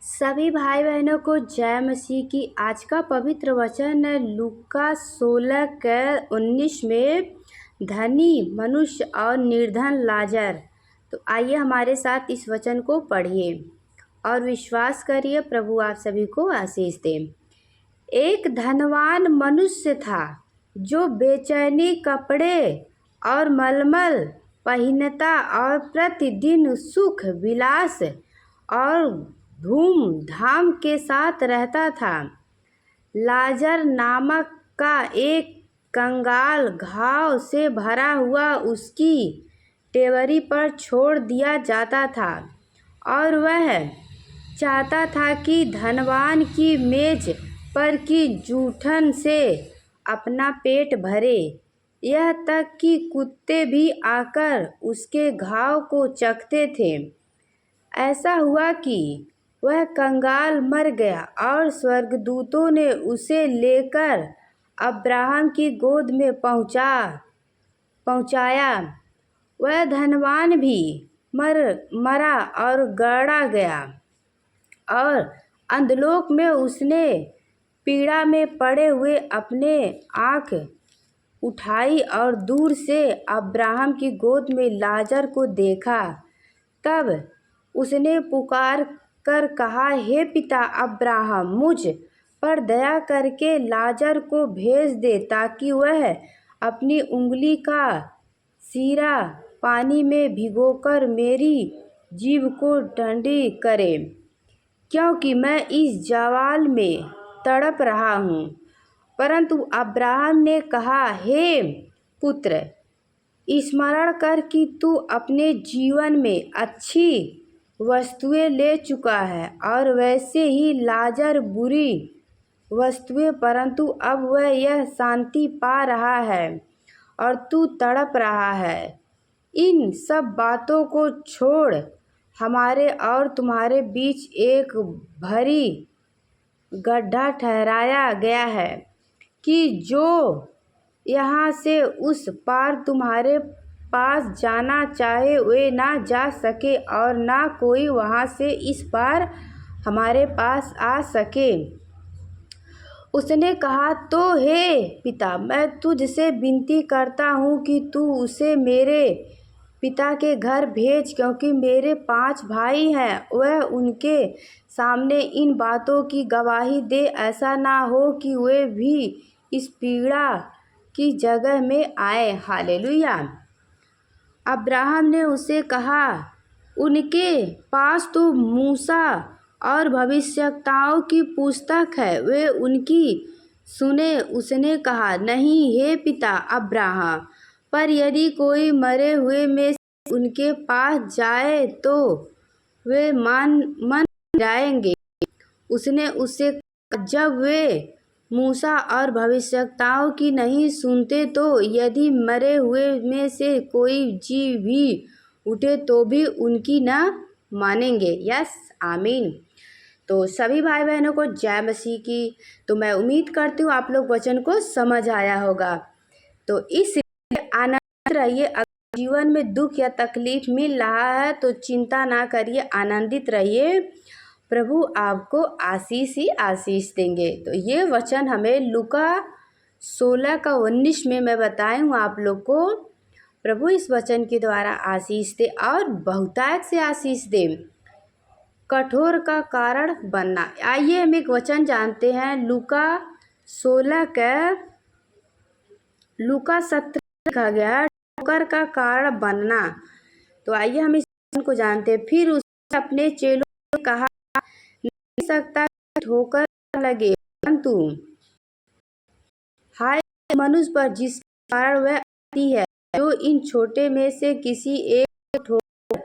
सभी भाई बहनों को जय मसीह की। आज का पवित्र वचन है लूका 16:19 में धनी मनुष्य और निर्धन लाजर। तो आइए हमारे साथ इस वचन को पढ़िए और विश्वास करिए प्रभु आप सभी को आशीष दे। एक धनवान मनुष्य था जो बेचैनी कपड़े और मलमल पहनता और प्रतिदिन सुख विलास और धूमधाम के साथ रहता था। लाजर नामक का एक कंगाल घाव से भरा हुआ उसकी टेवरी पर छोड़ दिया जाता था और वह चाहता था कि धनवान की मेज पर की जूठन से अपना पेट भरे, यह तक कि कुत्ते भी आकर उसके घाव को चखते थे। ऐसा हुआ कि वह कंगाल मर गया और स्वर्गदूतों ने उसे लेकर अब्राहम की गोद में पहुंचाया। वह धनवान भी मरा और गाड़ा गया और अधोलोक में उसने पीड़ा में पड़े हुए अपने आँख उठाई और दूर से अब्राहम की गोद में लाजर को देखा। तब उसने पुकार कर कहा, हे पिता अब्राहम, मुझ पर दया करके लाजर को भेज दे ताकि वह अपनी उंगली का सिरा पानी में भिगोकर मेरी जीभ को ठंडी करे, क्योंकि मैं इस ज्वाला में तड़प रहा हूँ। परंतु अब्राहम ने कहा, हे पुत्र, स्मरण कर कि तू अपने जीवन में अच्छी वस्तुएं ले चुका है और वैसे ही लाजर बुरी वस्तुएं, परंतु अब वह यह शांति पा रहा है और तू तड़प रहा है। इन सब बातों को छोड़ हमारे और तुम्हारे बीच एक भरी गड्ढा ठहराया गया है कि जो यहाँ से उस पार तुम्हारे पास जाना चाहे वे ना जा सके और ना कोई वहाँ से इस पार हमारे पास आ सके। उसने कहा, तो हे पिता, मैं तुझसे विनती करता हूँ कि तू उसे मेरे पिता के घर भेज, क्योंकि मेरे 5 भाई हैं। वह उनके सामने इन बातों की गवाही दे, ऐसा ना हो कि वे भी इस पीड़ा की जगह में आए। हालेलुया। अब्राहम ने उसे कहा, उनके पास तो मूसा और भविष्यवक्ताओं की पुस्तक है, वे उनकी सुने। उसने कहा, नहीं हे पिता अब्राहम, पर यदि कोई मरे हुए में से उनके पास जाए तो वे मन जाएंगे। उसने उससे कहा, जब वे मूसा और भविष्यवक्ताओं की नहीं सुनते तो यदि मरे हुए में से कोई जीव भी उठे तो भी उनकी न मानेंगे। यस, आमीन। तो सभी भाई बहनों को जय मसीह की। तो मैं उम्मीद करती हूँ आप लोग वचन को समझ आया होगा। तो इसलिए आनंदित रहिए। अगर जीवन में दुख या तकलीफ मिल रहा है तो चिंता ना करिए, आनंदित रहिए। प्रभु आपको आशीष ही आशीष देंगे। तो ये वचन हमें लूका 16:19 में मैं बताई हूँ आप लोग को। प्रभु इस वचन के द्वारा आशीष दे और बहुतायत से आशीष दे। कठोर का कारण बनना। आइए हम एक वचन जानते हैं लूका 17 लिखा गया है, ठोकर का कारण बनना। तो आइए हम इस वचन को जानते हैं। फिर उसने अपने चेलों से कहा, नहीं सकता कि ठोकर लगे, परंतु हाय मनुष्य पर जिसके कारण वह आती है। जो इन छोटे में से किसी एक को ठोकर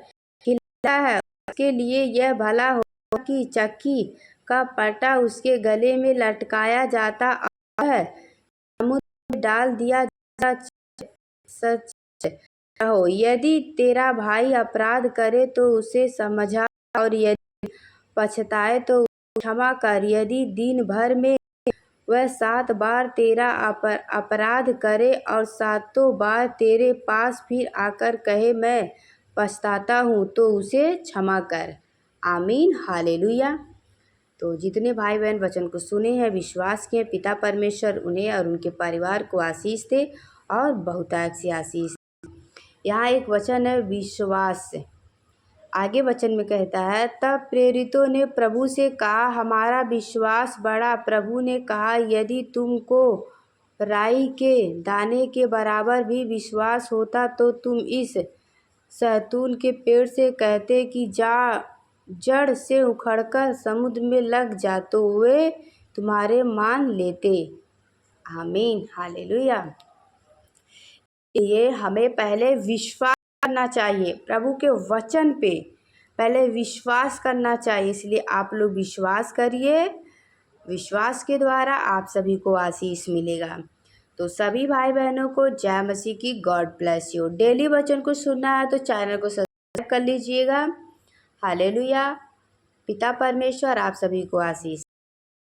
खिलाता है, उसके लिए यह भला होगा कि चक्की का पट्टा उसके गले में लटकाया जाता और वह समुद्र में डाल दिया जाता। सच रहो, यदि तेरा भाई अपराध करे तो उसे समझा, और यदि पछताए तो क्षमा कर। यदि दिन भर में वह 7 बार तेरा अपराध करे और 7 बार तेरे पास फिर आकर कहे, मैं पछताता हूँ, तो उसे क्षमा कर। आमीन। हालेलुया। तो जितने भाई बहन वचन को सुने हैं, विश्वास किए, पिता परमेश्वर उन्हें और उनके परिवार को आशीष दे और बहुतायत से आशीष। यहाँ एक वचन है विश्वास। आगे वचन में कहता है, तब प्रेरितों ने प्रभु से कहा, हमारा विश्वास बढ़ा। प्रभु ने कहा, यदि तुमको राई के दाने के बराबर भी विश्वास होता तो तुम इस सहतून के पेड़ से कहते कि जा जड़ से उखड़कर समुद्र में लग जा, तो वे तुम्हारे मान लेते। आमीन, हालेलुया। ये हमें पहले विश्वास करना चाहिए, प्रभु के वचन पे पहले विश्वास करना चाहिए। इसलिए आप लोग विश्वास करिए, विश्वास के द्वारा आप सभी को आशीष मिलेगा। तो सभी भाई बहनों को जय मसीह की, गॉड ब्लेस यू। डेली वचन को सुनना है तो चैनल को सब्सक्राइब कर लीजिएगा। हालेलुया। पिता परमेश्वर आप सभी को आशीष